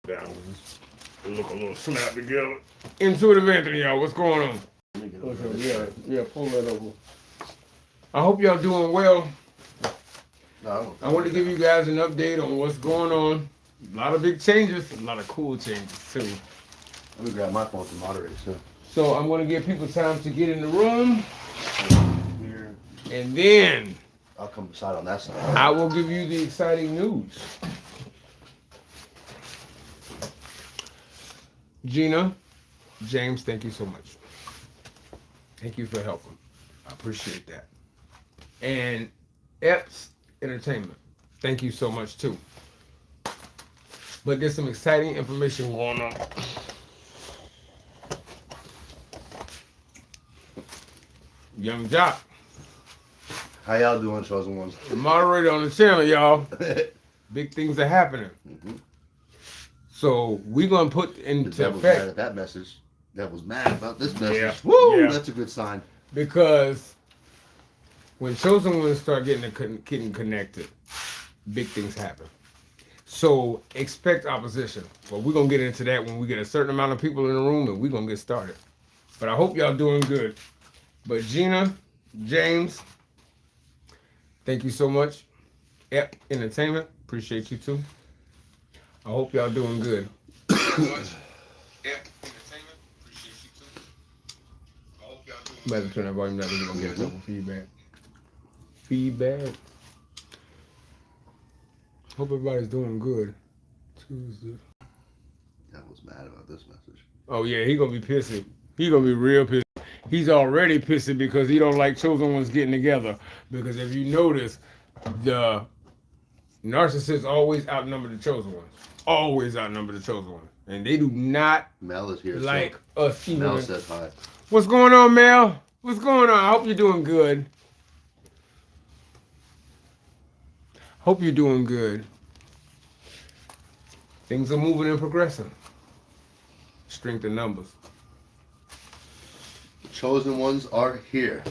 That one look a little slapped together. IntuitiveAnthony, y'all, what's going on? Yeah, pull that over. I hope y'all doing well. I want to give you guys an update on what's going on. A lot of big changes, a lot of cool changes too. Let me grab my phone to moderate, sir. So I'm going to give people time to get in the room. And then I'll come beside on that side. I will give you the exciting news. Gina, James, thank you so much. Thank you for helping. I appreciate that. And Epps Entertainment, thank you so much too. But there's some exciting information going on. Young Jock. How y'all doing, Chosen Ones? The moderator on the channel, y'all. Big things are happening. Mm-hmm. So we're going to put into the devil's effect. Mad at that message. Devil's mad about this message. Yeah. Woo! Yeah. That's a good sign. Because when Chosen Ones start getting connected, big things happen. So expect opposition. But we're going to get into that when we get a certain amount of people in the room and we're going to get started. But I hope y'all doing good. But Gina, James, thank you so much. Ep Entertainment, appreciate you too. I hope y'all doing good. Ep Entertainment, appreciate you too. I hope y'all doing good. Better turn that volume down. We're gonna get a couple feedback. Hope everybody's doing good. Tuesday. Devil's mad about this message. Oh yeah, he gonna be pissy. He gonna be real pissy. He's already pissy because he don't like Chosen Ones getting together. Because if you notice, the Narcissists always outnumber the Chosen Ones. Always outnumber the Chosen Ones. And they do not Mel is here. like us. Mel says hi. What's going on, Mel? What's going on? I hope you're doing good. Hope you're doing good. Things are moving and progressing. Strength in numbers. Chosen Ones are here.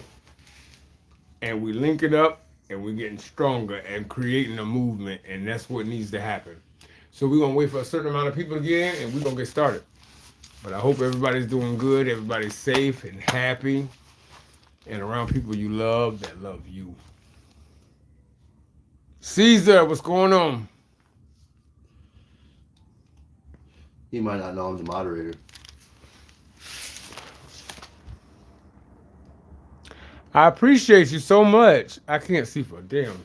And we link it up and we're getting stronger and creating a movement, and that's what needs to happen. So we're gonna wait for a certain amount of people to get in and we're gonna get started. But I hope everybody's doing good, everybody's safe and happy, and around people you love that love you. Caesar, what's going on? He might not know I'm the moderator. I appreciate you so much. I can't see for a damn.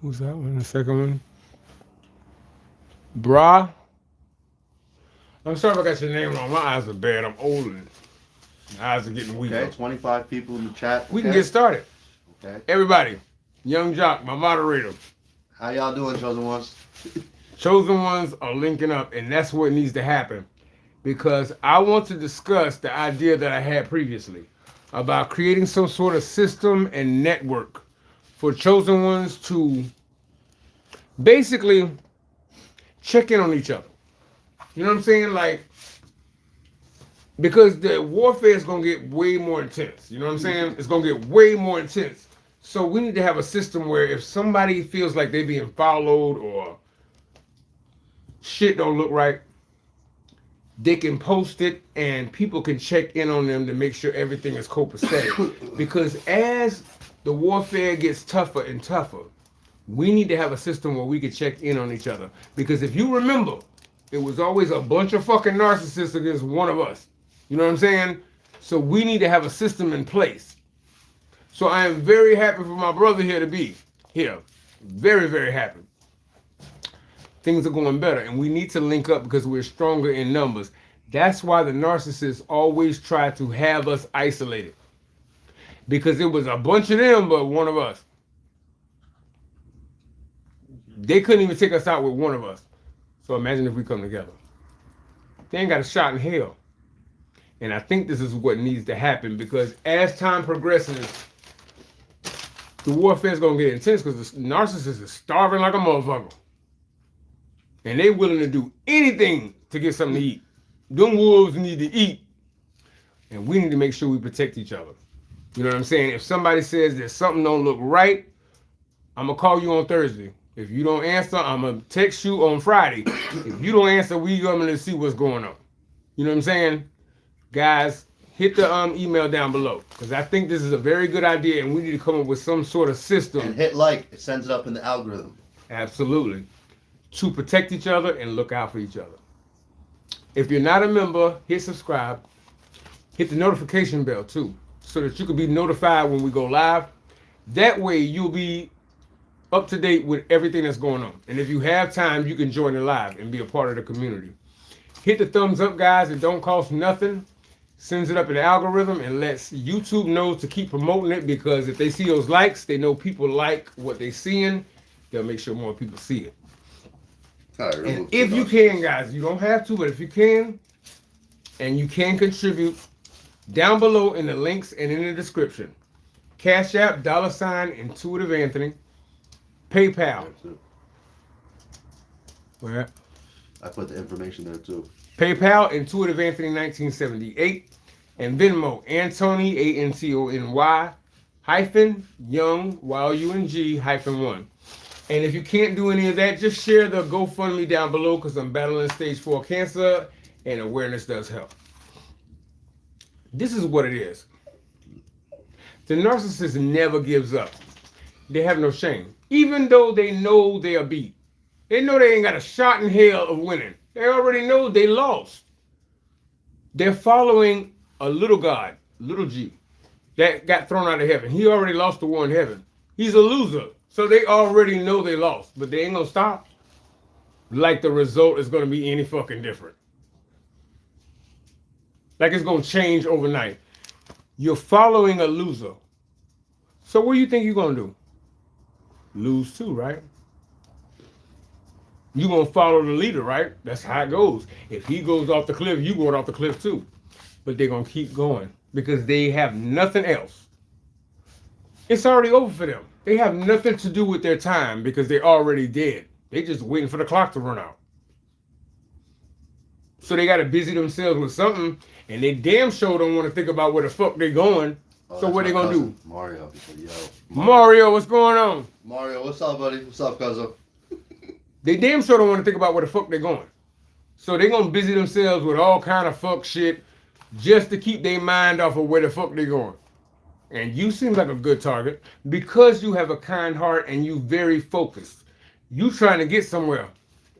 Who's that one? The second one? Bra. I'm sorry if I got your name wrong. My eyes are bad. I'm older. My eyes are getting weaker. Okay, 25 people in the chat. We can get started. Okay. Everybody, Young Jock, my moderator. How y'all doing, Chosen Ones? Chosen Ones are linking up, and that's what needs to happen. Because I want to discuss the idea that I had previously about creating some sort of system and network for Chosen Ones to basically check in on each other. You know what I'm saying? Like, because the warfare is going to get way more intense. You know what I'm saying? It's going to get way more intense. So we need to have a system where if somebody feels like they're being followed or shit don't look right, they can post it and people can check in on them to make sure everything is copacetic. Because as the warfare gets tougher and tougher, we need to have a system where we can check in on each other. Because if you remember, it was always a bunch of fucking narcissists against one of us. You know what I'm saying? So we need to have a system in place. So I am very happy for my brother here to be here. Very, very happy. Things are going better, and we need to link up because we're stronger in numbers. That's why the narcissists always try to have us isolated. Because it was a bunch of them, but one of us. They couldn't even take us out with one of us. So imagine if we come together. They ain't got a shot in hell. And I think this is what needs to happen, because as time progresses, the warfare is going to get intense because the narcissist is starving like a motherfucker. And they willing to do anything to get something to eat. Them wolves need to eat. And we need to make sure we protect each other. You know what I'm saying? If somebody says that something don't look right, I'm going to call you on Thursday. If you don't answer, I'm going to text you on Friday. If you don't answer, we going to see what's going on. You know what I'm saying? Guys, hit the email down below because I think this is a very good idea and we need to come up with some sort of system. And hit like. It sends it up in the algorithm. Absolutely. To protect each other and look out for each other. If you're not a member, hit subscribe. Hit the notification bell too so that you can be notified when we go live. That way you'll be up to date with everything that's going on. And if you have time, you can join the live and be a part of the community. Hit the thumbs up, guys. It don't cost nothing. Sends it up in the algorithm and lets YouTube know to keep promoting it because if they see those likes, they know people like what they're seeing. They'll make sure more people see it. Right, and if you can, guys, you don't have to, but if you can, and you can contribute, down below in the links and in the description. Cash App, $ IntuitiveAnthony, PayPal. Where? I put the information there too. PayPal, IntuitiveAnthony 1978, and Venmo, Anthony, ANTONY, hyphen, Young, YOUNG, hyphen 1. And if you can't do any of that, just share the GoFundMe down below because I'm battling stage 4 cancer and awareness does help. This is what it is. The narcissist never gives up. They have no shame. Even though they know they are beat. They know they ain't got a shot in hell of winning. They already know they lost. They're following a little God, little G, that got thrown out of heaven. He already lost the war in heaven. He's a loser. So they already know they lost. But they ain't going to stop. Like the result is going to be any fucking different. Like it's going to change overnight. You're following a loser. So what do you think you're going to do? Lose too, right? You're going to follow the leader, right? That's how it goes. If he goes off the cliff, you going off the cliff too. But they're going to keep going because they have nothing else. It's already over for them. They have nothing to do with their time because they're already dead. They're just waiting for the clock to run out. So they got to busy themselves with something, and they damn sure don't want to think about where the fuck they're going. So what they going to do? Mario. Yo. Mario, what's going on? Mario, what's up, buddy? What's up, cousin? They damn sure don't want to think about where the fuck they're going. So they're going to busy themselves with all kind of fuck shit just to keep their mind off of where the fuck they're going. And you seem like a good target because you have a kind heart and you very focused. You trying to get somewhere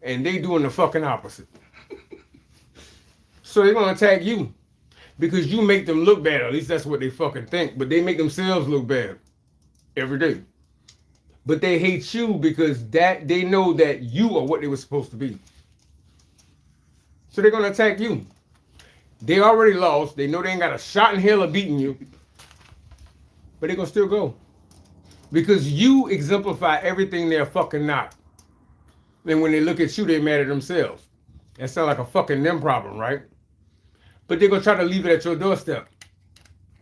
and they doing the fucking opposite. So they're going to attack you because you make them look bad. At least that's what they fucking think. But they make themselves look bad every day. But they hate you because that they know that you are what they were supposed to be. So they're going to attack you. They already lost. They know they ain't got a shot in hell of beating you. But they're going to still go. Because you exemplify everything they're fucking not. And when they look at you, they're mad at themselves. That sounds like a fucking them problem, right? But they're going to try to leave it at your doorstep.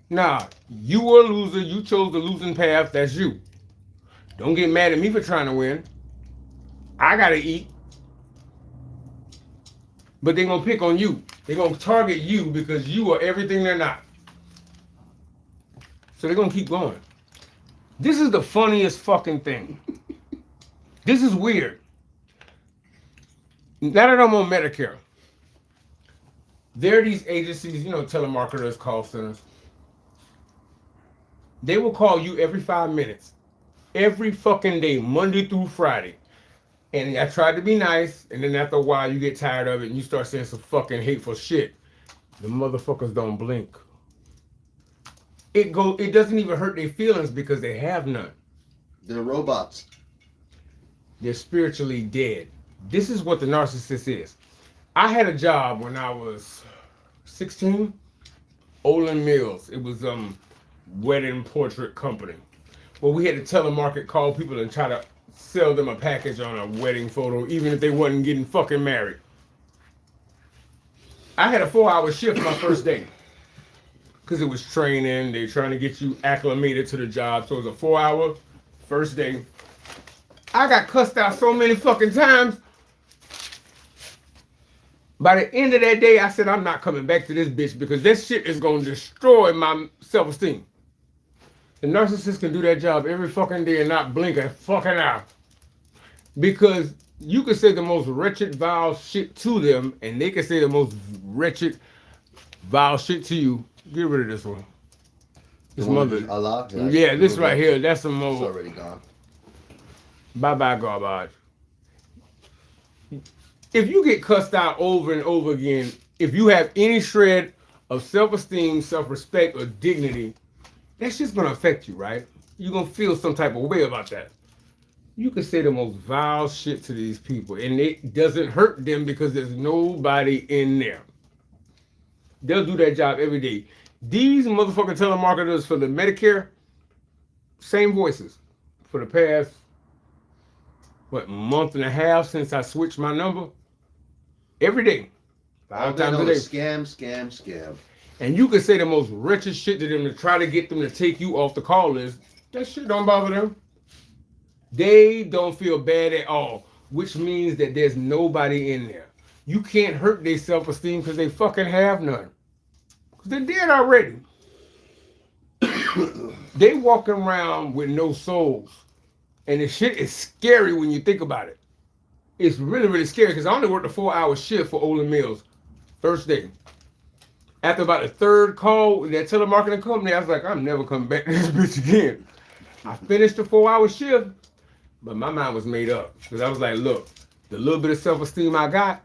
Nah, you were a loser. You chose the losing path. That's you. Don't get mad at me for trying to win. I got to eat. But they're going to pick on you. They're going to target you because you are everything they're not. So they're going to keep going. This is the funniest fucking thing. This is weird. Now that I'm on Medicare, there are these agencies, telemarketers, call centers. They will call you every 5 minutes. Every fucking day, Monday through Friday. And I tried to be nice, and then after a while you get tired of it and you start saying some fucking hateful shit. The motherfuckers don't blink. It doesn't even hurt their feelings because they have none. They're robots. They're spiritually dead. This is what the narcissist is. I had a job when I was 16, Olin Mills. It was wedding portrait company. Well, we had to telemarket, call people and try to sell them a package on a wedding photo, even if they wasn't getting fucking married. I had a 4-hour shift my first day. Because it was training, they're trying to get you acclimated to the job. So it was a 4-hour first day. I got cussed out so many fucking times. By the end of that day, I said, I'm not coming back to this bitch because this shit is going to destroy my self-esteem. The narcissist can do that job every fucking day and not blink a fucking eye. Because you can say the most wretched, vile shit to them, and they can say the most wretched, vile shit to you. Get rid of this one. This mother. Allah? Yeah, this right here. That's some It's more. already gone. Bye-bye, garbage. If you get cussed out over and over again, if you have any shred of self-esteem, self-respect, or dignity, that's just going to affect you, right? You're going to feel some type of way about that. You can say the most vile shit to these people, and it doesn't hurt them because there's nobody in there. They'll do that job every day. These motherfucking telemarketers for the Medicare, same voices for the past, month and a half since I switched my number. Every day. 5 times a day. Scam. And you can say the most wretched shit to them to try to get them to take you off the call list. That shit don't bother them. They don't feel bad at all, which means that there's nobody in there. You can't hurt their self-esteem because they fucking have none. Because they're dead already. They walking around with no souls. And the shit is scary when you think about it. It's really, really scary because I only worked a 4-hour shift for Olin Mills. First day. After about the third call with that telemarketing company, I was like, I'm never coming back to this bitch again. I finished the 4-hour shift, but my mind was made up. Because I was like, look, the little bit of self-esteem I got,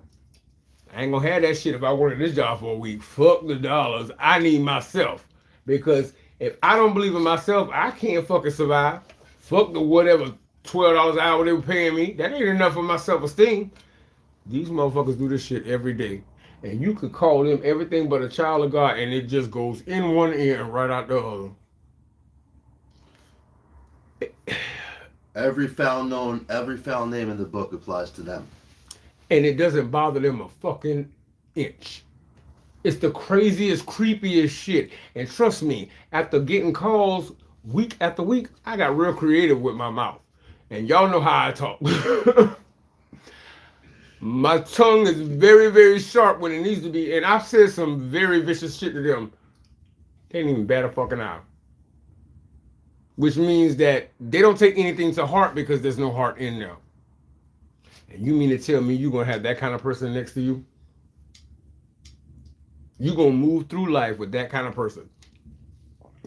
I ain't gonna have that shit if I work at this job for a week. Fuck the dollars. I need myself. Because if I don't believe in myself, I can't fucking survive. Fuck the whatever $12 an hour they were paying me. That ain't enough for my self-esteem. These motherfuckers do this shit every day. And you could call them everything but a child of God, and it just goes in one ear and right out the other. Every foul name in the book applies to them. And it doesn't bother them a fucking inch. It's the craziest, creepiest shit. And trust me, after getting calls week after week, I got real creative with my mouth. And y'all know how I talk. My tongue is very, very sharp when it needs to be. And I've said some very vicious shit to them. They ain't even bat a fucking eye. Which means that they don't take anything to heart because there's no heart in them. And you mean to tell me you're going to have that kind of person next to you? You're going to move through life with that kind of person.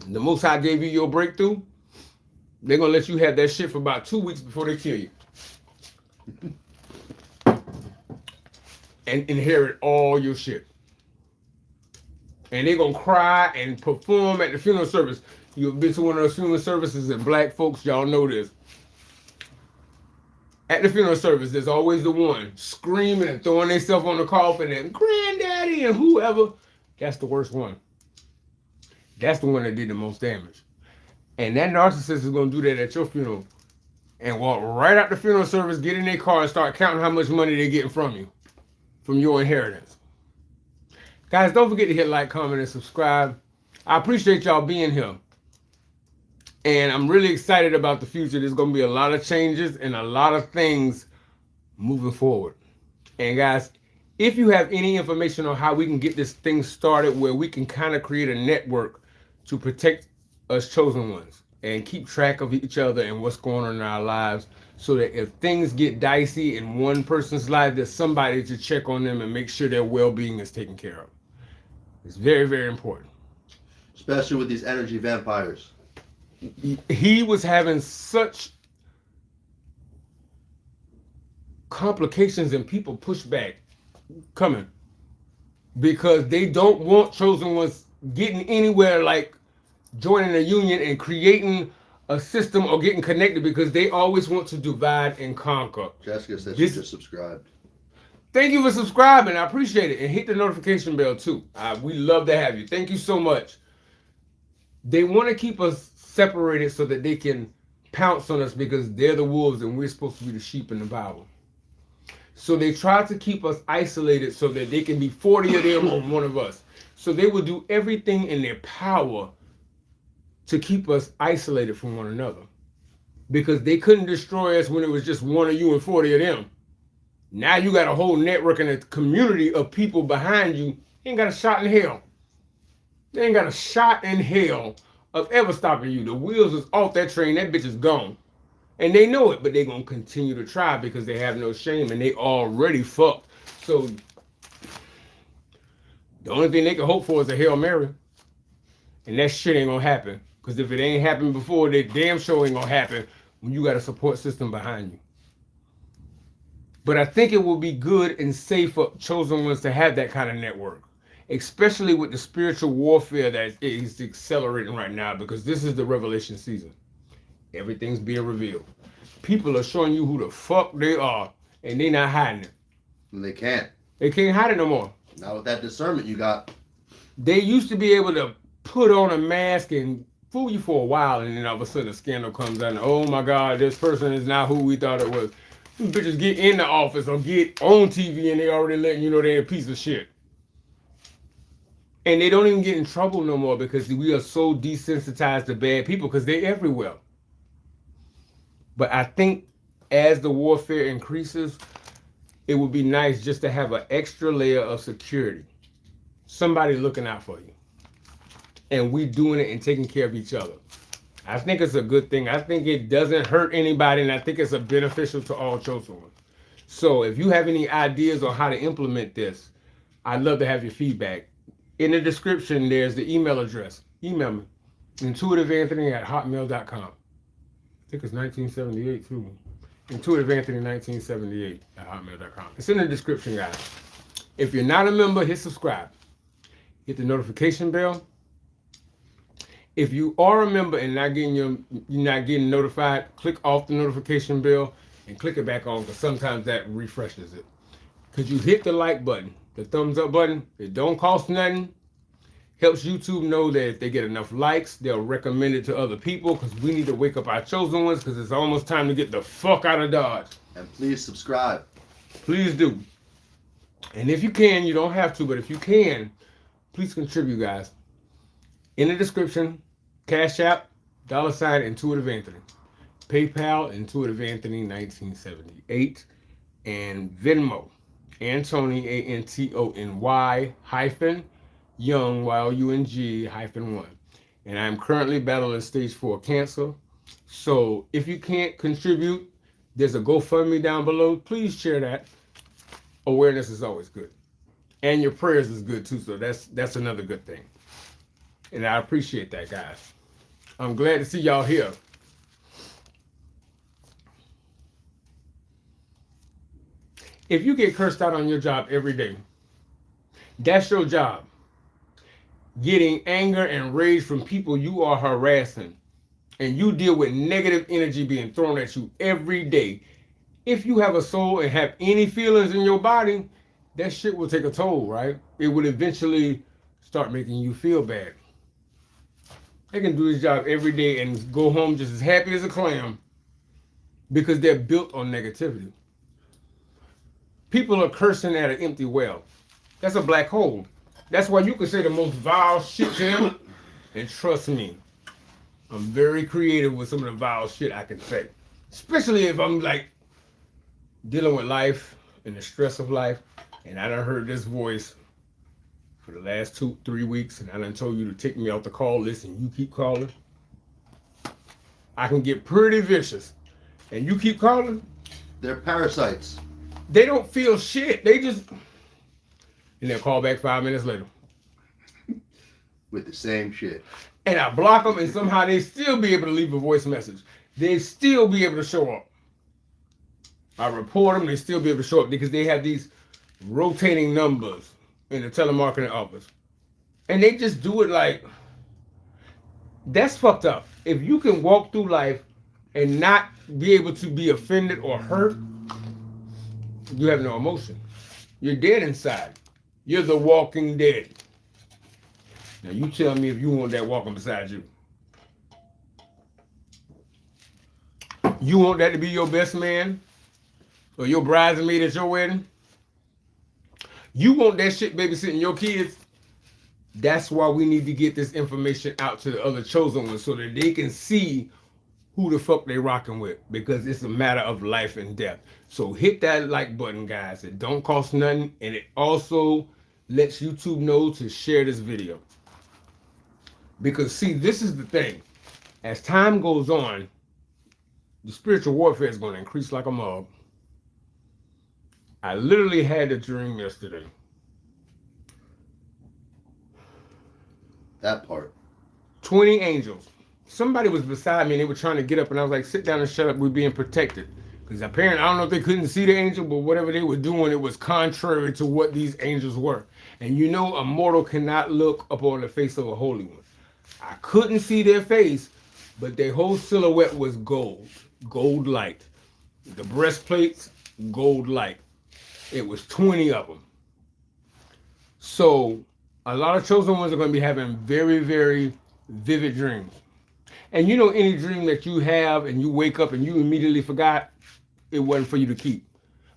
The Most High gave you your breakthrough. They're going to let you have that shit for about 2 weeks before they kill you. And inherit all your shit. And they're going to cry and perform at the funeral service. You've been to one of those funeral services and black folks, y'all know this. At the funeral service, there's always the one screaming and throwing themselves on the coffin and granddaddy and whoever. That's the worst one. That's the one that did the most damage. And that narcissist is going to do that at your funeral and walk right out the funeral service, get in their car and start counting how much money they're getting from you, from your inheritance. Guys, don't forget to hit like, comment, and subscribe. I appreciate y'all being here. And I'm really excited about the future. There's going to be a lot of changes and a lot of things moving forward. And guys, if you have any information on how we can get this thing started where we can kind of create a network to protect us chosen ones and keep track of each other and what's going on in our lives so that if things get dicey in one person's life, there's somebody to check on them and make sure their well-being is taken care of. It's very, very important. Especially with these energy vampires. He was having such complications and people pushback coming because they don't want chosen ones getting anywhere like joining a union and creating a system or getting connected because they always want to divide and conquer. Jessica said she just subscribed. Thank you for subscribing. I appreciate it. And hit the notification bell too. We love to have you. Thank you so much. They want to keep us separated so that they can pounce on us because they're the wolves and we're supposed to be the sheep in the Bible. So they try to keep us isolated so that they can be 40 of them on one of us. So they will do everything in their power to keep us isolated from one another. Because they couldn't destroy us when it was just one of you and 40 of them. Now you got a whole network and a community of people behind you. You ain't got a shot in hell. They ain't got a shot in hell of ever stopping you. The wheels is off that train. That bitch is gone. And they know it, but they're going to continue to try because they have no shame and they already fucked. So the only thing they can hope for is a Hail Mary. And that shit ain't going to happen. Because if it ain't happened before, that damn show ain't going to happen when you got a support system behind you. But I think it will be good and safe for chosen ones to have that kind of network, especially with the spiritual warfare that is accelerating right now, because this is the revelation season. Everything's being revealed. People are showing you who the fuck they are, and they're not hiding it. And they can't. They can't hide it no more. Not with that discernment you got. They used to be able to put on a mask and fool you for a while, and then all of a sudden a scandal comes out, and oh my God, this person is not who we thought it was. These bitches get in the office or get on TV and they already letting you know they're a piece of shit. And they don't even get in trouble no more because we are so desensitized to bad people because they're everywhere. But I think as the warfare increases, it would be nice just to have an extra layer of security. Somebody looking out for you. And we doing it and taking care of each other. I think it's a good thing. I think it doesn't hurt anybody, and I think it's a beneficial to all chosen ones. So if you have any ideas on how to implement this, I'd love to have your feedback. In the description, there's the email address. Email me, IntuitiveAnthony@hotmail.com. I think it's 1978 too. IntuitiveAnthony1978@hotmail.com. It's in the description, guys. If you're not a member, hit subscribe. Hit the notification bell. If you are a member and you're not getting notified, click off the notification bell and click it back on, because sometimes that refreshes it. Because you hit the like button, the thumbs up button. It don't cost nothing. Helps YouTube know that if they get enough likes, they'll recommend it to other people, because we need to wake up our chosen ones, because it's almost time to get the fuck out of Dodge. And please subscribe. Please do. And if you can, you don't have to, but if you can, please contribute, guys. In the description, Cash App, $IntuitiveAnthony. PayPal, IntuitiveAnthony1978. And Venmo, Anthony, Antony Young, YOUNG-1. And I'm currently battling stage 4 cancer. So if you can't contribute, there's a GoFundMe down below. Please share that. Awareness is always good. And your prayers is good too, so that's another good thing. And I appreciate that, guys. I'm glad to see y'all here. If you get cursed out on your job every day, that's your job. Getting anger and rage from people you are harassing. And you deal with negative energy being thrown at you every day. If you have a soul and have any feelings in your body, that shit will take a toll, right? It will eventually start making you feel bad. They can do this job every day and go home just as happy as a clam because they're built on negativity. People are cursing at an empty well. That's a black hole. That's why you can say the most vile shit to them. And trust me, I'm very creative with some of the vile shit I can say. Especially if I'm like dealing with life and the stress of life. And I done heard this voice for the last 2-3 weeks, and I done told you to take me off the call list, and you keep calling. I can get pretty vicious, and you keep calling. They're parasites. They don't feel shit. They just, and they'll call back 5 minutes later. With the same shit. And I block them, and somehow they still be able to leave a voice message. They still be able to show up. I report them, they still be able to show up because they have these rotating numbers in the telemarketing office. And they just do it like, that's fucked up. If you can walk through life and not be able to be offended or hurt, you have no emotion. You're dead inside. You're the walking dead. Now you tell me if you want that walking beside you. You want that to be your best man? Or your bridesmaid at your wedding? You want that shit babysitting your kids? That's why we need to get this information out to the other chosen ones so that they can see who the fuck they rocking with, because it's a matter of life and death. So hit that like button, guys. It don't cost nothing, and it also lets YouTube know to share this video. Because see, this is the thing. As time goes on, the spiritual warfare is going to increase like a mug. I literally had a dream yesterday. That part. 20 angels. Somebody was beside me and they were trying to get up, and I was like, sit down and shut up, we're being protected. Because apparently, I don't know if they couldn't see the angel, but whatever they were doing, it was contrary to what these angels were. And you know, a mortal cannot look upon the face of a holy one. I couldn't see their face, but their whole silhouette was gold light. The breastplates, gold light. It was 20 of them. So a lot of chosen ones are going to be having very, very vivid dreams. And you know, any dream that you have and you wake up and you immediately forgot, it wasn't for you to keep.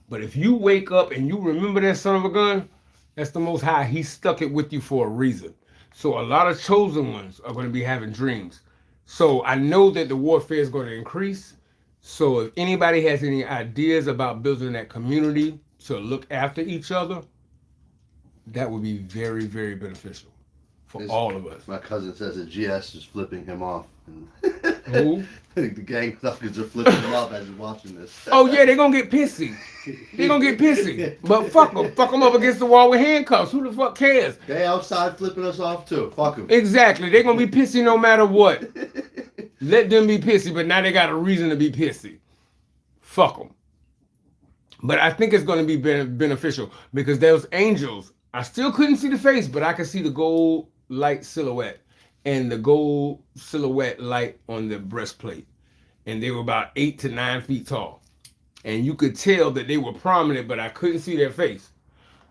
But if you wake up and you remember that son of a gun, that's the Most High. He stuck it with you for a reason. So a lot of chosen ones are going to be having dreams. So I know that the warfare is going to increase. So if anybody has any ideas about building that community to look after each other, that would be very, very beneficial for all of us. My cousin says that GS is flipping him off. Who? The gang suckers are flipping him off as he's watching this. Oh yeah, they're gonna get pissy. They're gonna get pissy. But fuck them. Fuck them up against the wall with handcuffs. Who the fuck cares? They outside flipping us off too. Fuck them. Exactly. They're gonna be pissy no matter what. Let them be pissy, but now they got a reason to be pissy. Fuck them. But I think it's gonna be beneficial because those angels, I still couldn't see the face, but I could see the gold light silhouette and the gold silhouette light on the breastplate. And they were about 8 to 9 feet tall. And you could tell that they were prominent, but I couldn't see their face.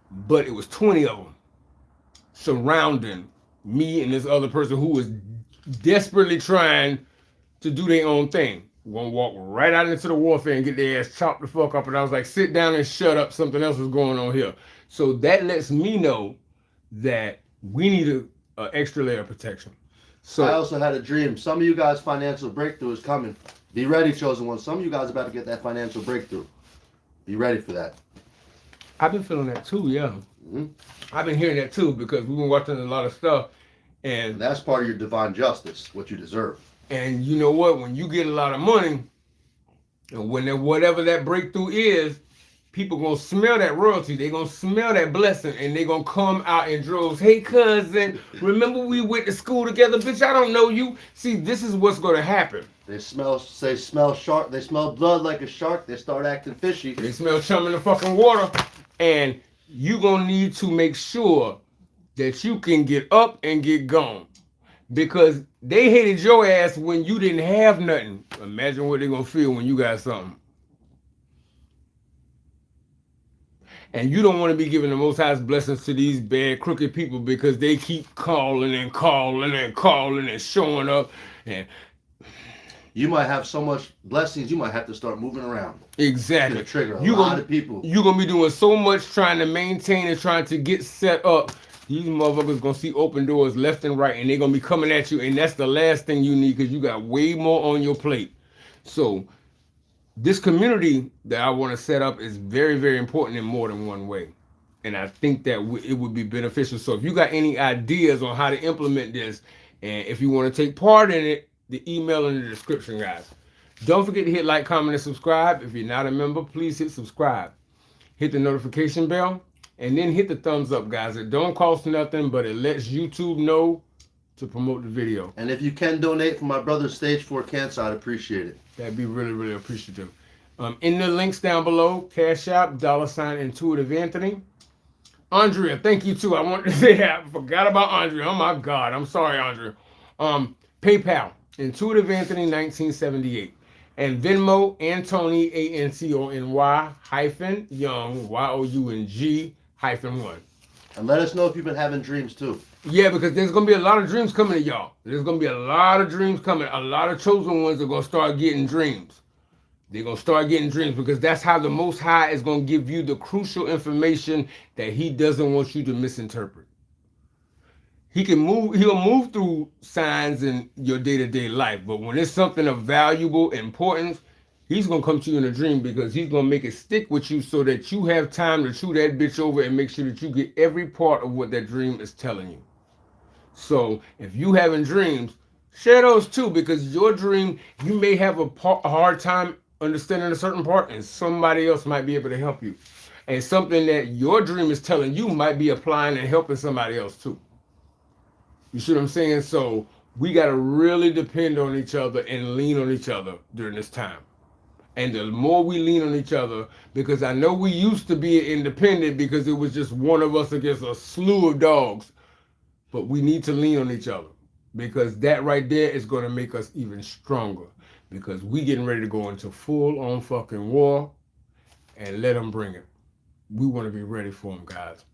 But it was 20 of them surrounding me and this other person who was desperately trying to do their own thing. Gonna walk right out into the warfare and get their ass chopped the fuck up. And I was like, sit down and shut up. Something else is going on here. So that lets me know that we need an extra layer of protection. So I also had a dream. Some of you guys' financial breakthrough is coming. Be ready, chosen ones. Some of you guys are about to get that financial breakthrough. Be ready for that. I've been feeling that too, yeah. Mm-hmm. I've been hearing that too because we've been watching a lot of stuff. And that's part of your divine justice, what you deserve. And you know what? When you get a lot of money, and when whatever that breakthrough is, people gonna smell that royalty. They gonna smell that blessing, and they gonna come out in droves. Hey, cousin, remember we went to school together? Bitch, I don't know you. See, this is what's gonna happen. They smell shark. They smell blood like a shark. They start acting fishy. They smell chum in the fucking water, and you gonna need to make sure that you can get up and get gone, because they hated your ass when you didn't have nothing. Imagine what they gonna feel when you got something. And you don't want to be giving the Most High's blessings to these bad, crooked people because they keep calling and calling and calling and showing up. And you might have so much blessings, you might have to start moving around. Exactly. To trigger a lot of people. You're going to be doing so much trying to maintain and trying to get set up. These motherfuckers going to see open doors left and right, and they're going to be coming at you. And that's the last thing you need because you got way more on your plate. So this community that I want to set up is very, very important in more than one way. And I think that it would be beneficial. So if you got any ideas on how to implement this, and if you want to take part in it, the email in the description, guys. Don't forget to hit like, comment, and subscribe. If you're not a member, please hit subscribe. Hit the notification bell, and then hit the thumbs up, guys. It don't cost nothing, but it lets YouTube know to promote the video. And if you can donate for my brother's stage 4 cancer, I'd appreciate it. That'd be really, really appreciative. In the links down below, Cash App, $IntuitiveAnthony. Andrea, thank you too. I wanted to say that. I forgot about Andrea. Oh my God. I'm sorry, Andrea. PayPal, IntuitiveAnthony 1978. And Venmo, Anthony, ANTONY -Young, YOUNG-1. And let us know if you've been having dreams too. Yeah, because there's going to be a lot of dreams coming to y'all. There's going to be a lot of dreams coming. A lot of chosen ones are going to start getting dreams. They're going to start getting dreams because that's how the Most High is going to give you the crucial information that he doesn't want you to misinterpret. He'll move through signs in your day-to-day life, but when it's something of valuable importance, he's going to come to you in a dream because he's going to make it stick with you so that you have time to chew that bitch over and make sure that you get every part of what that dream is telling you. So if you having dreams, Share those too, because your dream, you may have a hard time understanding a certain part, and somebody else might be able to help you. And something that your dream is telling you might be applying and helping somebody else too. You see what I'm saying? So we got to really depend on each other and lean on each other during this time. And the more we lean on each other, because I know we used to be independent because it was just one of us against a slew of dogs, but we need to lean on each other, because that right there is going to make us even stronger, because we getting ready to go into full-on fucking war, and let them bring it. We want to be ready for them, guys.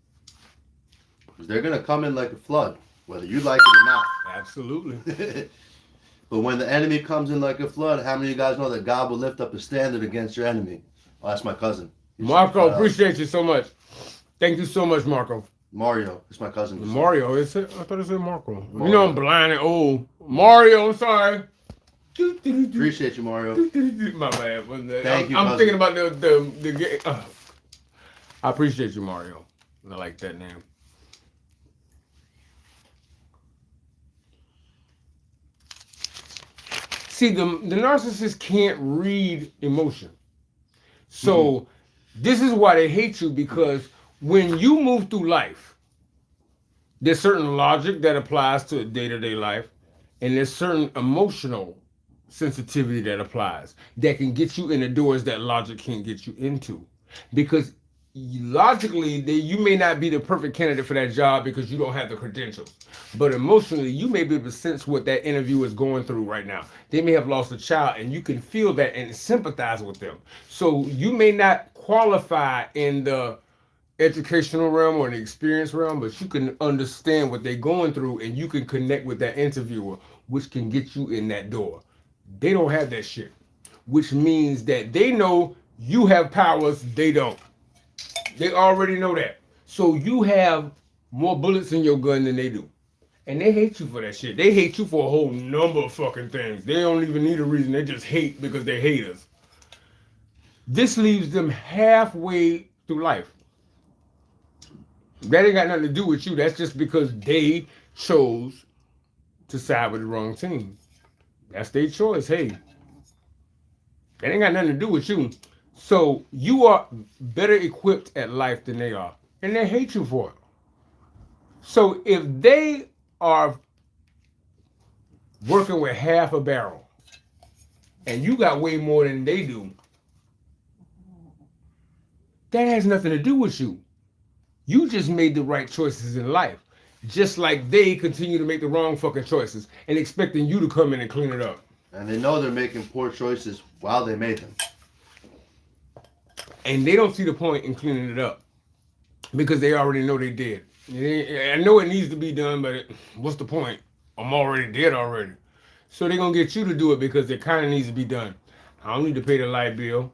Because they're going to come in like a flood, whether you like it or not. Absolutely. But when the enemy comes in like a flood, how many of you guys know that God will lift up a standard against your enemy? Oh, that's my cousin. Marco, appreciate you so much. Thank you so much, Marco. Mario, it's my cousin. Mario, I thought it said Marco. Mario. You know I'm blind and old. Mario, I'm sorry. Appreciate you, Mario. My bad. Thank you, I'm cousin. thinking about the I appreciate you, Mario. I like that name. See, the narcissist can't read emotion. So this is why they hate you, because when you move through life, there's certain logic that applies to day-to-day life, and there's certain emotional sensitivity that applies that can get you in the doors that logic can't get you into. Because logically, you may not be the perfect candidate for that job because you don't have the credentials. But emotionally, you may be able to sense what that interviewer is going through right now. They may have lost a child, and you can feel that and sympathize with them. So you may not qualify in the educational realm or the experience realm, but you can understand what they're going through, and you can connect with that interviewer, which can get you in that door. They don't have that shit, which means that they know you have powers they don't. They already know that. So you have more bullets in your gun than they do. And they hate you for that shit. They hate you for a whole number of fucking things. They don't even need a reason. They just hate because they're haters. This leaves them halfway through life. That ain't got nothing to do with you. That's just because they chose to side with the wrong team. That's their choice. Hey, that ain't got nothing to do with you. So you are better equipped at life than they are, and they hate you for it. So if they are working with half a barrel, and you got way more than they do, that has nothing to do with you. You just made the right choices in life, just like they continue to make the wrong fucking choices and expecting you to come in and clean it up. And they know they're making poor choices while they made them. And they don't see the point in cleaning it up because they already know they did. I know it needs to be done, but what's the point? I'm already dead already. So they're going to get you to do it because it kind of needs to be done. I don't need to pay the light bill.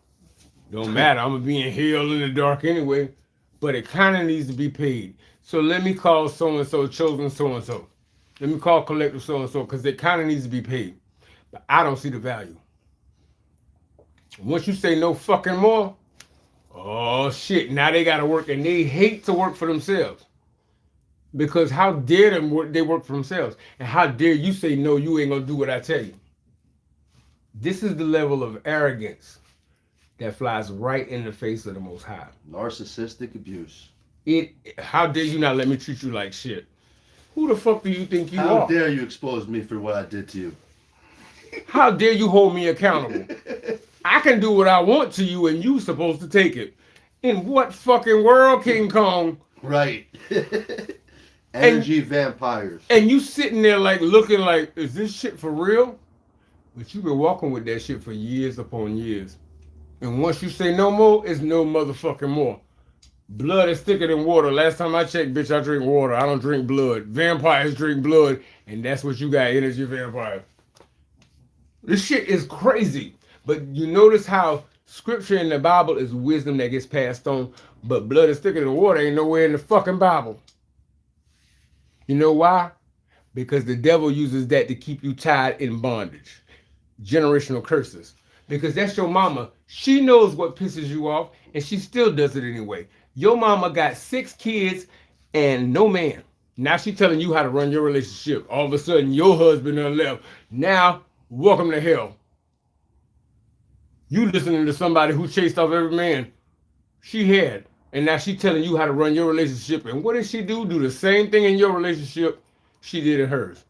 Don't matter. I'm going to be in hell in the dark anyway. But it kind of needs to be paid. So let me call so-and-so, chosen so-and-so. Let me call collective so-and-so because it kind of needs to be paid. But I don't see the value. Once you say no fucking more, oh shit, now they got to work, and they hate to work for themselves. Because how dare they work for themselves? And how dare you say, no, you ain't going to do what I tell you? This is the level of arrogance that flies right in the face of the Most High. Narcissistic abuse. How dare you not let me treat you like shit? Who the fuck do you think you are? How dare you expose me for what I did to you? How dare you hold me accountable? I can do what I want to you, and you supposed to take it. In what fucking world, King Kong? Right. Energy vampires. And you sitting there like looking like, is this shit for real? But you've been walking with that shit for years upon years. And once you say no more, it's no motherfucking more. Blood is thicker than water. Last time I checked, bitch, I drink water. I don't drink blood. Vampires drink blood, and that's what you got, energy vampire. This shit is crazy. But you notice how scripture in the Bible is wisdom that gets passed on, but blood is thicker than water ain't nowhere in the fucking Bible. You know why? Because the devil uses that to keep you tied in bondage. Generational curses. Because that's your mama. She knows what pisses you off, and she still does it anyway. Your mama got 6 kids and no man. Now she telling you how to run your relationship. All of a sudden, your husband done left. Now, welcome to hell. You listening to somebody who chased off every man she had. And now she telling you how to run your relationship. And what did she do? Do the same thing in your relationship she did in hers.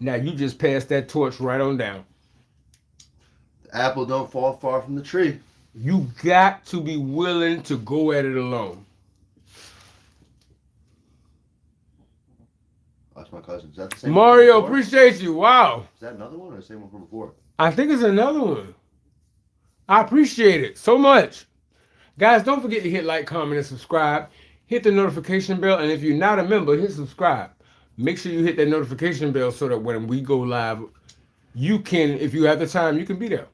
Now you just passed that torch right on down. The apple don't fall far from the tree. You got to be willing to go at it alone. That's my cousin. Is that the same Mario, one from before? appreciate you. Wow. Is that another one or the same one from before? I think it's another one. I appreciate it so much. Guys, don't forget to hit like, comment, and subscribe. Hit the notification bell. And if you're not a member, hit subscribe. Make sure you hit that notification bell so that when we go live, you can, if you have the time, you can be there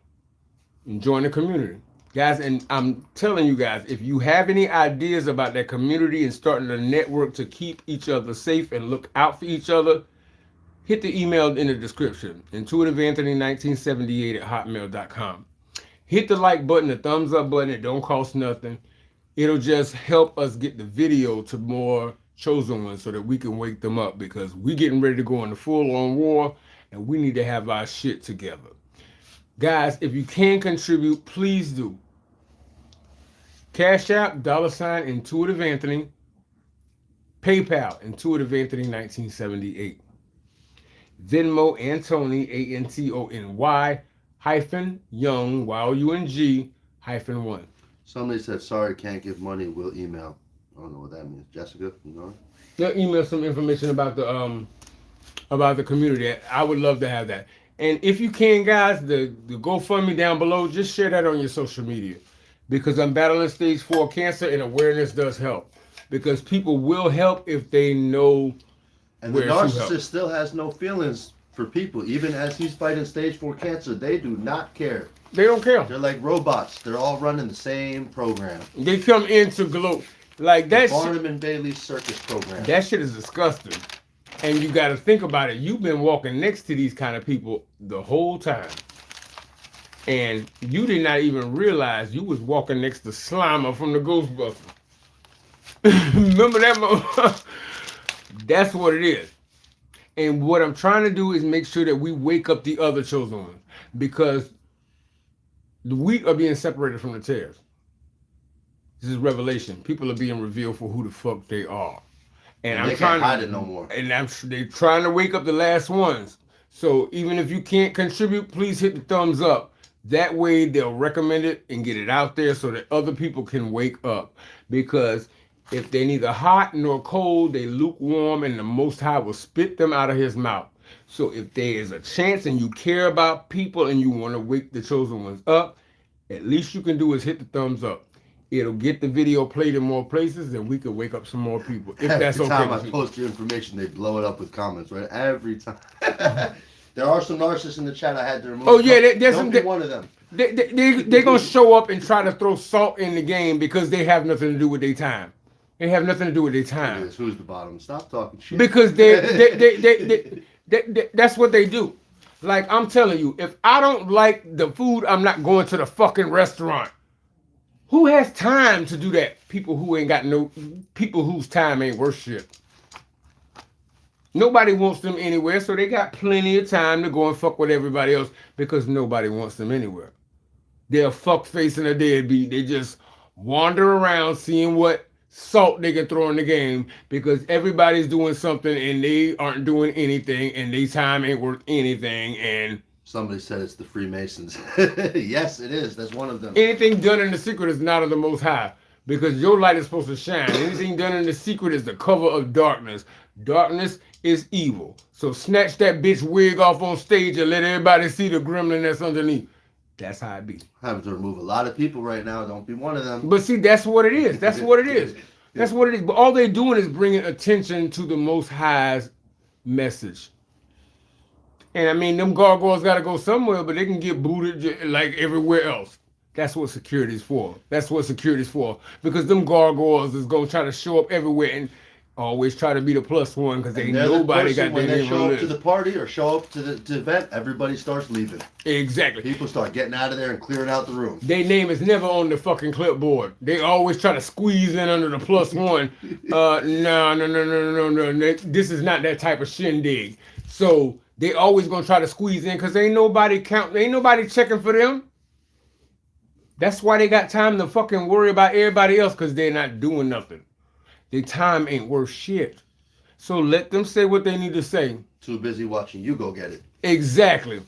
and join the community. Guys, and I'm telling you guys, if you have any ideas about that community and starting a network to keep each other safe and look out for each other, hit the email in the description, IntuitiveAnthony1978@hotmail.com. Hit the like button, the thumbs up button. It don't cost nothing. It'll just help us get the video to more chosen ones so that we can wake them up, because we getting ready to go into full-on war and we need to have our shit together. Guys, if you can contribute, please do. Cash App, $ Intuitive Anthony. PayPal, IntuitiveAnthony1978. Venmo, Antony, ANTONY, -Young, YOUNG, -1. Somebody said, sorry, can't give money, we'll email. I don't know what that means. Jessica, you know? They'll email some information about the community. I would love to have that. And if you can, guys, the GoFundMe down below, just share that on your social media. Because I'm battling stage 4 cancer, and awareness does help. Because people will help if they know. And the narcissist still has no feelings for people. Even as he's fighting stage 4 cancer, they do not care. They don't care. They're like robots. They're all running the same program. They come in to gloat. Like that Barnum and Bailey's circus program. That shit is disgusting. And you got to think about it. You've been walking next to these kind of people the whole time. And you did not even realize you was walking next to Slimer from the Ghostbusters. Remember that? That's what it is. And what I'm trying to do is make sure that we wake up the other chosen ones. Because the wheat are being separated from the tares. This is revelation. People are being revealed for who the fuck they are. And I'm they trying can't hide it no more. And they're trying to wake up the last ones. So even if you can't contribute, please hit the thumbs up. That way they'll recommend it and get it out there so that other people can wake up. Because if they're neither hot nor cold, they lukewarm, and the Most High will spit them out of his mouth. So if there is a chance and you care about people and you want to wake the chosen ones up, at least you can do is hit the thumbs up. It'll get the video played in more places, and we can wake up some more people. If that's okay. Every time I post your information, they blow it up with comments, right? Every time. There are some narcissists in the chat I had to remove. Oh yeah, there's Don't some. be one of them. They're gonna show up and try to throw salt in the game because they have nothing to do with their time. They have nothing to do with their time. Who's the bottom? Stop talking shit. Because that's what they do. Like I'm telling you, if I don't like the food, I'm not going to the fucking restaurant. Who has time to do that? People whose time ain't worth shit. Nobody wants them anywhere, so they got plenty of time to go and fuck with everybody else because nobody wants them anywhere. They're a fuckface and a deadbeat. They just wander around seeing what salt they can throw in the game because everybody's doing something and they aren't doing anything and their time ain't worth anything. And somebody said it's the Freemasons. Yes, it is. That's one of them. Anything done in the secret is not of the Most High because your light is supposed to shine. Anything done in the secret is the cover of darkness. Darkness is evil. So snatch that bitch wig off on stage and let everybody see the gremlin that's underneath. That's how it be. I'm having to remove a lot of people right now. Don't be one of them. But see, that's what it is. That's what it is. That's what it is. But all they're doing is bringing attention to the Most High's message. And I mean, them gargoyles got to go somewhere, but they can get booted like everywhere else. That's what security's for. That's what security's for. Because them gargoyles is going to try to show up everywhere. And Always try to be the plus one because ain't And they're the nobody person, got when their they name show on the up to list. the party or show up to the event, everybody starts leaving. Exactly. People start getting out of there and clearing out the room. Their name is never on the fucking clipboard. They always try to squeeze in under the plus one. No. This is not that type of shindig. So they always gonna try to squeeze in because ain't nobody checking for them. That's why they got time to fucking worry about everybody else because they're not doing nothing. Their time ain't worth shit. So let them say what they need to say. Too busy watching you go get it. Exactly.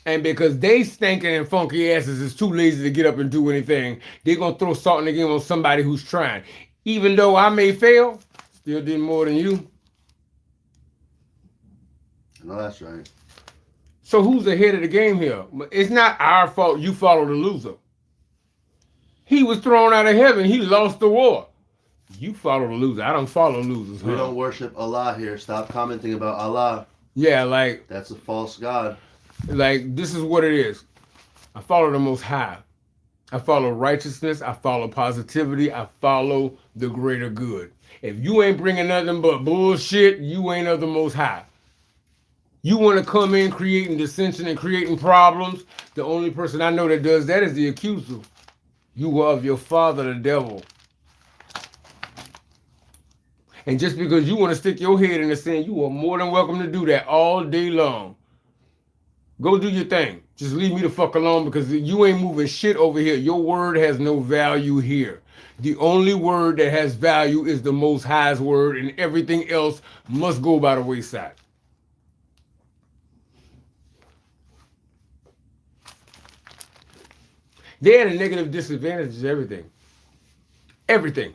And because they stinking and funky asses is too lazy to get up and do anything, they're going to throw salt in the game on somebody who's trying. Even though I may fail, still did more than you. No, that's right. So who's ahead of the game here? It's not our fault you follow the loser. He was thrown out of heaven. He lost the war. You follow the loser. I don't follow losers. We don't worship Allah here. Stop commenting about Allah. Yeah, like... That's a false god. Like, this is what it is. I follow the Most High. I follow righteousness. I follow positivity. I follow the greater good. If you ain't bringing nothing but bullshit, you ain't of the Most High. You want to come in creating dissension and creating problems, the only person I know that does that is the accuser. You are of your father, the devil. And just because you want to stick your head in the sand, you are more than welcome to do that all day long. Go do your thing. Just leave me the fuck alone because you ain't moving shit over here. Your word has no value here. The only word that has value is the Most High's word, and everything else must go by the wayside. They had a negative disadvantage to everything. Everything.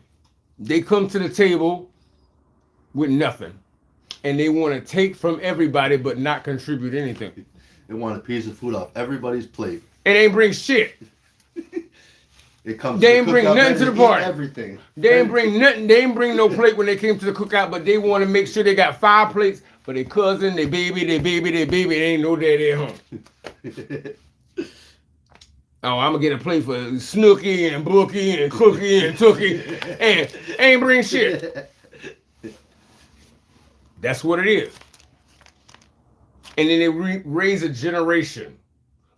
They come to the table with nothing. And they want to take from everybody but not contribute anything. They want a piece of food off everybody's plate. And they ain't bring shit. It comes They to ain't the bring cookout, nothing to the party. Everything. They ain't bring nothing. They ain't bring no plate when they came to the cookout, but they want to make sure they got 5 plates for their cousin, their baby. They ain't no daddy at home. Oh, I'm going to get a plate for Snooky and Bookie and Cookie and Tookie. And ain't bring shit. That's what it is. And then they raise a generation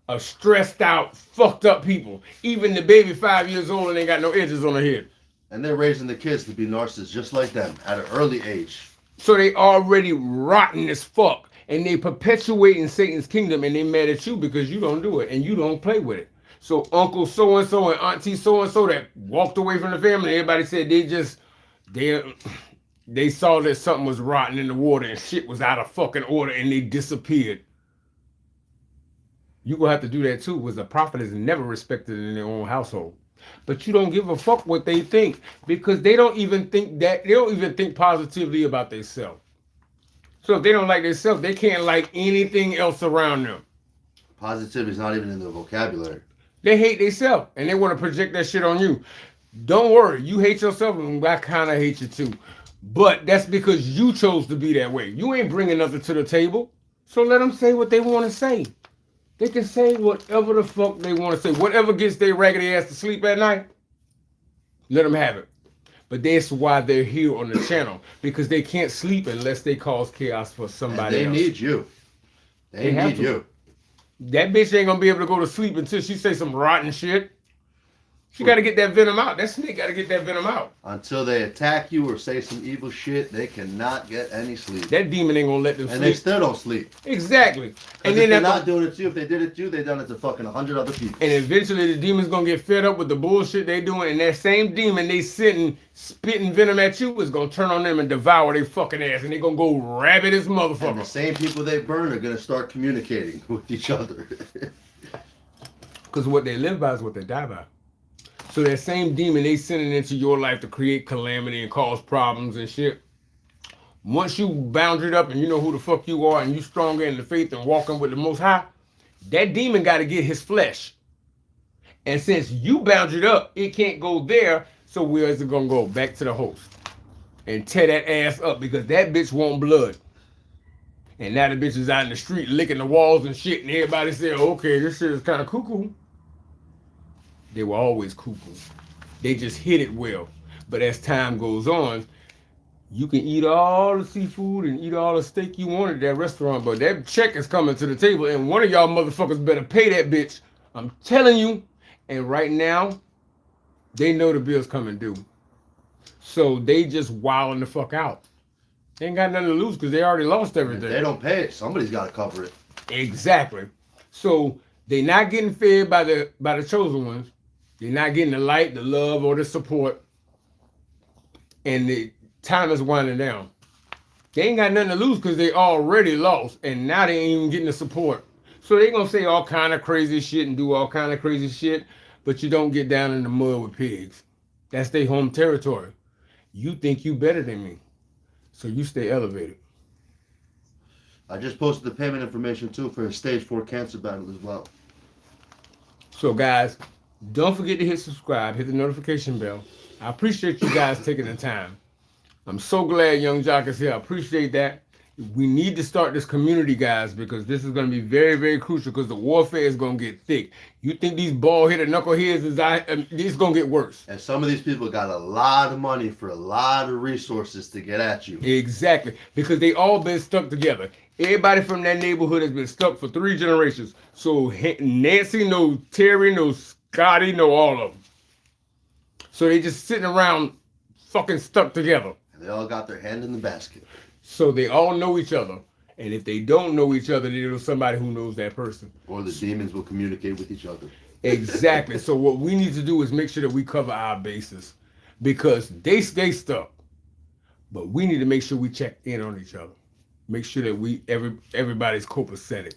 of stressed out, fucked up people. Even the baby 5 years old and ain't got no edges on her head. And they're raising the kids to be narcissists just like them at an early age. So they already rotten as fuck. And they perpetuating Satan's kingdom and they mad at you because you don't do it and you don't play with it. So Uncle so-and-so and Auntie so-and-so that walked away from the family, everybody said they saw that something was rotten in the water and shit was out of fucking order and they disappeared. You gonna have to do that too, because a prophet is never respected in their own household. But you don't give a fuck what they think because they don't even think positively about themselves. So if they don't like themselves, they can't like anything else around them. Positivity is not even in their vocabulary. They hate themselves and they want to project that shit on you. Don't worry, you hate yourself and I kind of hate you too. But that's because you chose to be that way. You ain't bringing nothing to the table. So let them say what they want to say. They can say whatever the fuck they want to say. Whatever gets their raggedy ass to sleep at night, let them have it. But that's why they're here on the channel. Because they can't sleep unless they cause chaos for somebody else. They need you. They need you. That bitch ain't gonna be able to go to sleep until she say some rotten shit. She got to get that venom out. That snake got to get that venom out. Until they attack you or say some evil shit, they cannot get any sleep. That demon ain't going to let them sleep. And they still don't sleep. Exactly. And then they're not doing it to you. If they did it to you, they done it to fucking 100 other people. And eventually the demon's going to get fed up with the bullshit they doing. And that same demon they sitting, spitting venom at you is going to turn on them and devour their fucking ass. And they going to go rabid as motherfucker. And the same people they burn are going to start communicating with each other. Because what they live by is what they die by. So that same demon they sending into your life to create calamity and cause problems and shit. Once you boundaried up and you know who the fuck you are and you stronger in the faith and walking with the Most High, that demon got to get his flesh. And since you boundaried up, it can't go there. So where is it going to go? Back to the host. And tear that ass up because that bitch want blood. And now the bitch is out in the street licking the walls and shit. And everybody said, okay, this shit is kind of cuckoo. They were always cuckoo. They just hit it well. But as time goes on, You can eat all the seafood and eat all the steak you want at that restaurant, but that check is coming to the table, and one of y'all motherfuckers better pay that bitch. I'm telling you. And right now, they know the bill's coming due. So they just wilding the fuck out. They ain't got nothing to lose because they already lost everything. If they don't pay it, somebody's got to cover it. Exactly. So they not getting fed by the chosen ones. They're not getting the light, the love, or the support. And the time is winding down. They ain't got nothing to lose because they already lost, and now they ain't even getting the support. So they gonna say all kind of crazy shit and do all kind of crazy shit, but you don't get down in the mud with pigs. That's their home territory. You think you better than me, so you stay elevated. I just posted the payment information too for a stage 4 cancer battle as well. So guys, don't forget to hit subscribe, hit the notification bell. I appreciate you guys taking the time. I'm so glad Young Jock is here. I appreciate that. We need to start this community, guys, because this is going to be very, very crucial because the warfare is going to get thick. You think these bald-headed knuckleheads it's going to get worse. And some of these people got a lot of money for a lot of resources to get at you. Exactly, because they all been stuck together. Everybody from that neighborhood has been stuck for 3 generations. So Nancy knows Terry, knows Scotty, know all of them. So they just sitting around fucking stuck together. And they all got their hand in the basket. So they all know each other. And if they don't know each other, they know somebody who knows that person. Or the demons will communicate with each other. Exactly. So what we need to do is make sure that we cover our bases. Because they stay stuck. But we need to make sure we check in on each other. Make sure that everybody's copacetic.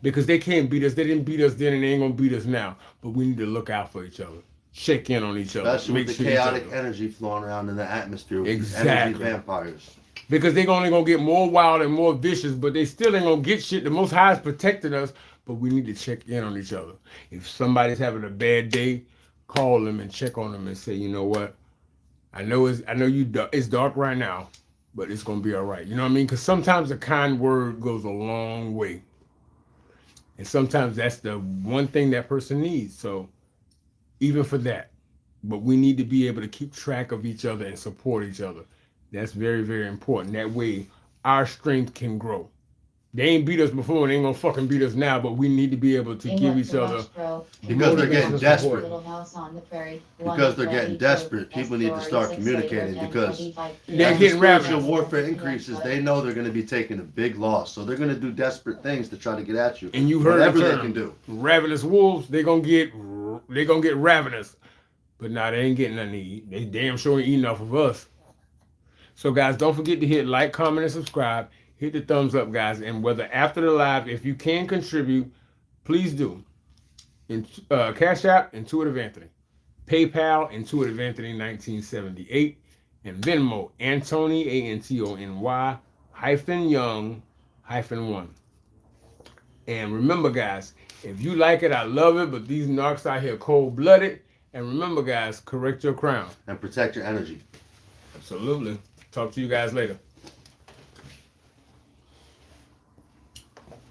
Because they can't beat us. They didn't beat us then and they ain't going to beat us now. But we need to look out for each other. Check in on each other. Especially with the chaotic energy flowing around in the atmosphere with these energy vampires. Because they're only going to get more wild and more vicious, but they still ain't going to get shit. The Most High is protecting us, but we need to check in on each other. If somebody's having a bad day, call them and check on them and say, you know what? I know it's dark right now, but it's going to be all right. You know what I mean? Because sometimes a kind word goes a long way. And sometimes that's the one thing that person needs. So even for that, but we need to be able to keep track of each other and support each other. That's very, very important. That way, our strength can grow. They ain't beat us before, and they ain't gonna fucking beat us now, but we need to be able to give each other... Because they're getting desperate. Because they're getting desperate, people need to start communicating because they're as the spiritual warfare increases, they know they're going to be taking a big loss. So they're going to do desperate things to try to get at you. And you've heard whatever the term, they can do. Ravenous wolves, they're gonna get ravenous. But now they ain't getting nothing to eat. They damn sure ain't eating off of us. So guys, don't forget to hit like, comment, and subscribe. Hit the thumbs up, guys. And whether after the live, if you can contribute, please do. Cash App, IntuitiveAnthony. PayPal, IntuitiveAnthony 1978. And Venmo, Anthony, Antony, -Young-1. And remember, guys, if you like it, I love it. But these narcs out here cold-blooded. And remember, guys, correct your crown. And protect your energy. Absolutely. Talk to you guys later.